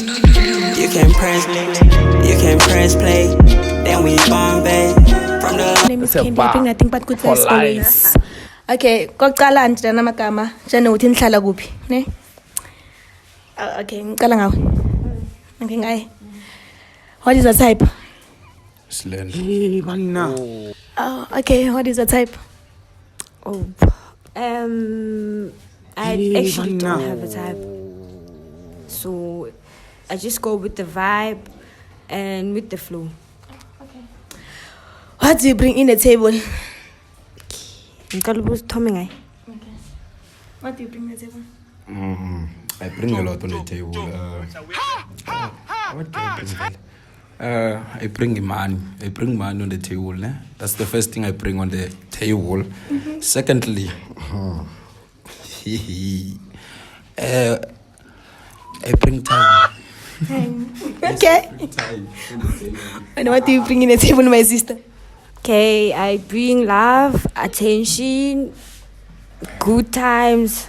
You can press play. Then we Bombay. From the My name is Candy. I bring nothing but good as always. Okay, kokuqala nje namagama njenokuthi nihlala kuphi, ne? Okay, ngiqala ngawe. Okay, ngaye. What is the type? Slender. Hey, manna. Oh, okay, what is the type? Oh, I actually don't have a type. So I just go with the vibe and with the flow. Okay. What do you bring in the table? Okay. What do you bring in the table? I bring a lot on the table. What do I bring? I bring money. I bring money on the table. Ne? That's the first thing I bring on the table. Secondly, I bring time. Okay. Time. And what do you bring in the table, my sister? Okay, I bring love, attention, good times,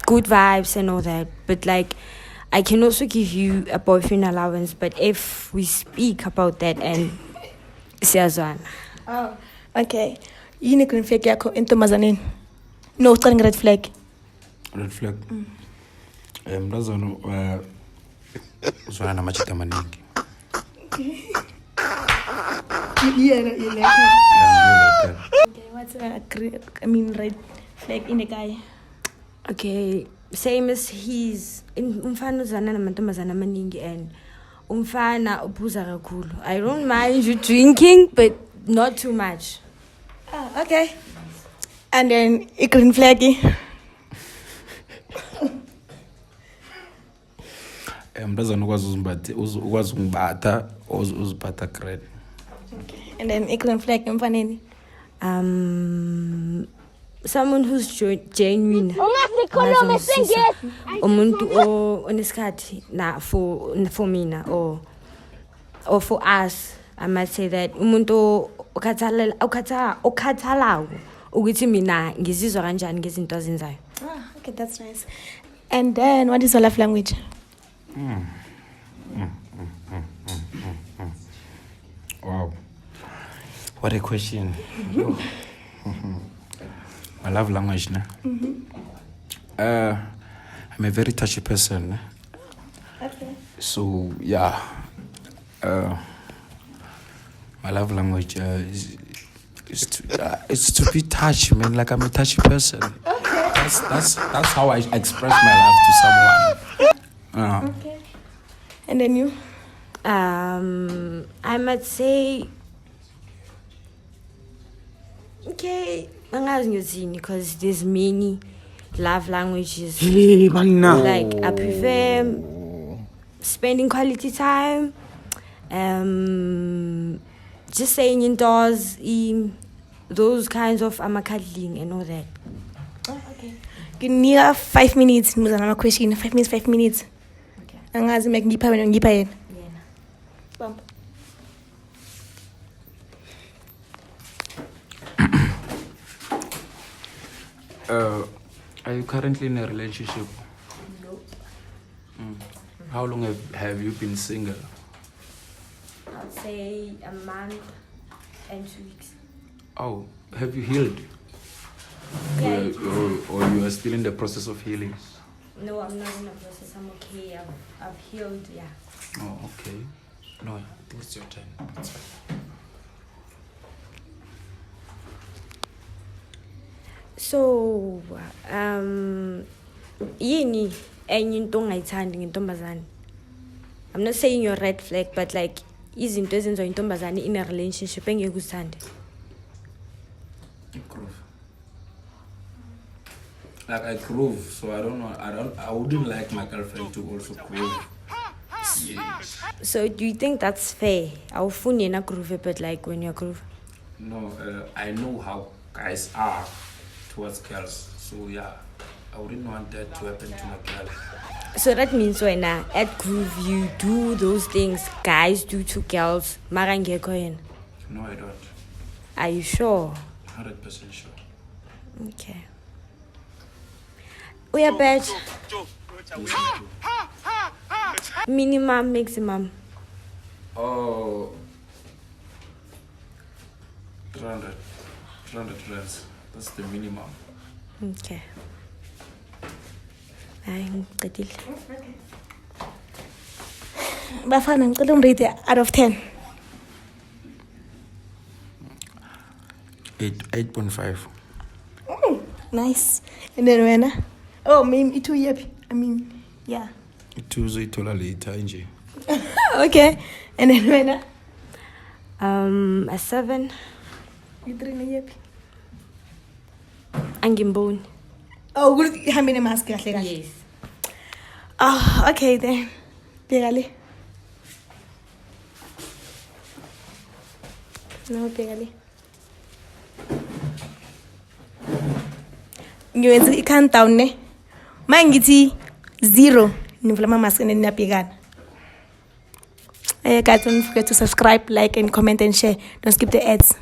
good vibes and all that. But like, I can also give you a boyfriend allowance. But if we speak about that and siyazwana. Oh, okay. Yini green flag yakho entombazaneni? No, ucala red flag. Red flag. Mntazana uzwana namachita amaningi. Yeah. Okay, what's red flag in a guy? Okay, same as he's umfana uzana namantombazana amaningi and umfana uphuza kakhulu. I don't mind you drinking, but not too much. Ah, okay. And then a green flaggy. Mntazana ukwazi ungibata uziphatha great. Okay. And then a green flag emfaneni. Someone who's genuine. Umuntu onesikhathi na for mina or for us. I might say that umuntu okhathalako ukuthi mina ngizizwa kanjani ngezinto azenzayo. Ah, okay, that's nice. And then what is your love language? Wow. What a question. My love language, ne? I'm a very touchy person. Ne? Okay. So, yeah. My love language is to be touchy, man. Like I'm a touchy person. Okay. That's how I express my love to someone. Okay. And then you? I might say, okay, because there's many love languages. Hey, manna. Like I prefer spending quality time, just saying indoors, those kinds of cuddling and all that. Oh, okay. Give me 5 minutes. Muzana question. 5 minutes. 5 minutes. Okay. Angazi make ngipha wena ngipha yena. Yeah. Bump. Are you currently in a relationship? Nope. How long have you been single? I'd say a month and 2 weeks. Oh, have you healed? Yeah. Or you are still in the process of healing? No, I'm not in a process. I'm okay. I've healed. Yeah. Oh, okay. No, I think it's your turn. It's fine. So, yini enye into ongayithandi ngentombazane? I'm not saying you're red flag, but like izinto ezenziwa intombazane in a relationship engeke uzithande. Groove. Like I groove, so I don't know. I wouldn't like my girlfriend to also groove. Yes. So do you think that's fair? Awufuni yena groove, but like when you're groove. No, I know how guys are towards girls. So yeah, I wouldn't want that to happen to my girl. So that means when at groove you do those things guys do to girls. Mara ngekho yena. No, I don't. Are you sure? 100% sure. Okay. We are bad. Minimum, maximum. Oh, 300 rands. That's the minimum. Okay. I'm qedile. Bafana ngicela ungirate out of 10. 8.5. Nice. And then wena? Oh, maybe 2 years. I mean, yeah. It was later, nje. Okay. And then wena? A 7. You 3 years. Angimboni. Oh, good. How many masks kahle kahle? Yes. Oh, okay then. Bhekale. No, bhekale. Ngiwenza i-countdown ne. Mangithi 0, nivula ama-mask and niyabhekana. Guys, don't forget to subscribe, like, and comment and share. Don't skip the ads.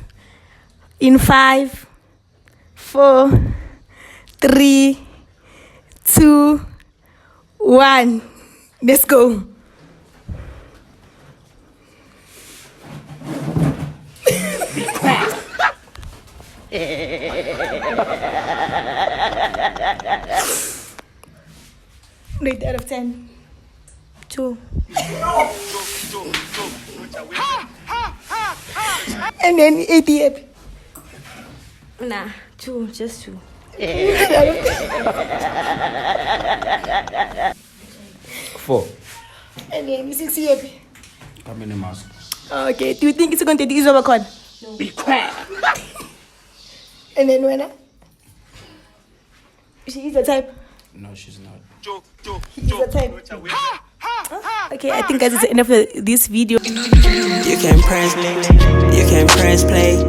In 5, 4, 3, 2, 1. Let's go. Rate out of 10. 2. And then 88. Nah, 2. Just 2. 4. And then 68. How many masks? Okay, do you think it's going to be overcon? No. Be quiet. And then when? She is the type. No, she's not. He is the type. Okay, I think guys, it's enough of this video. You can press play.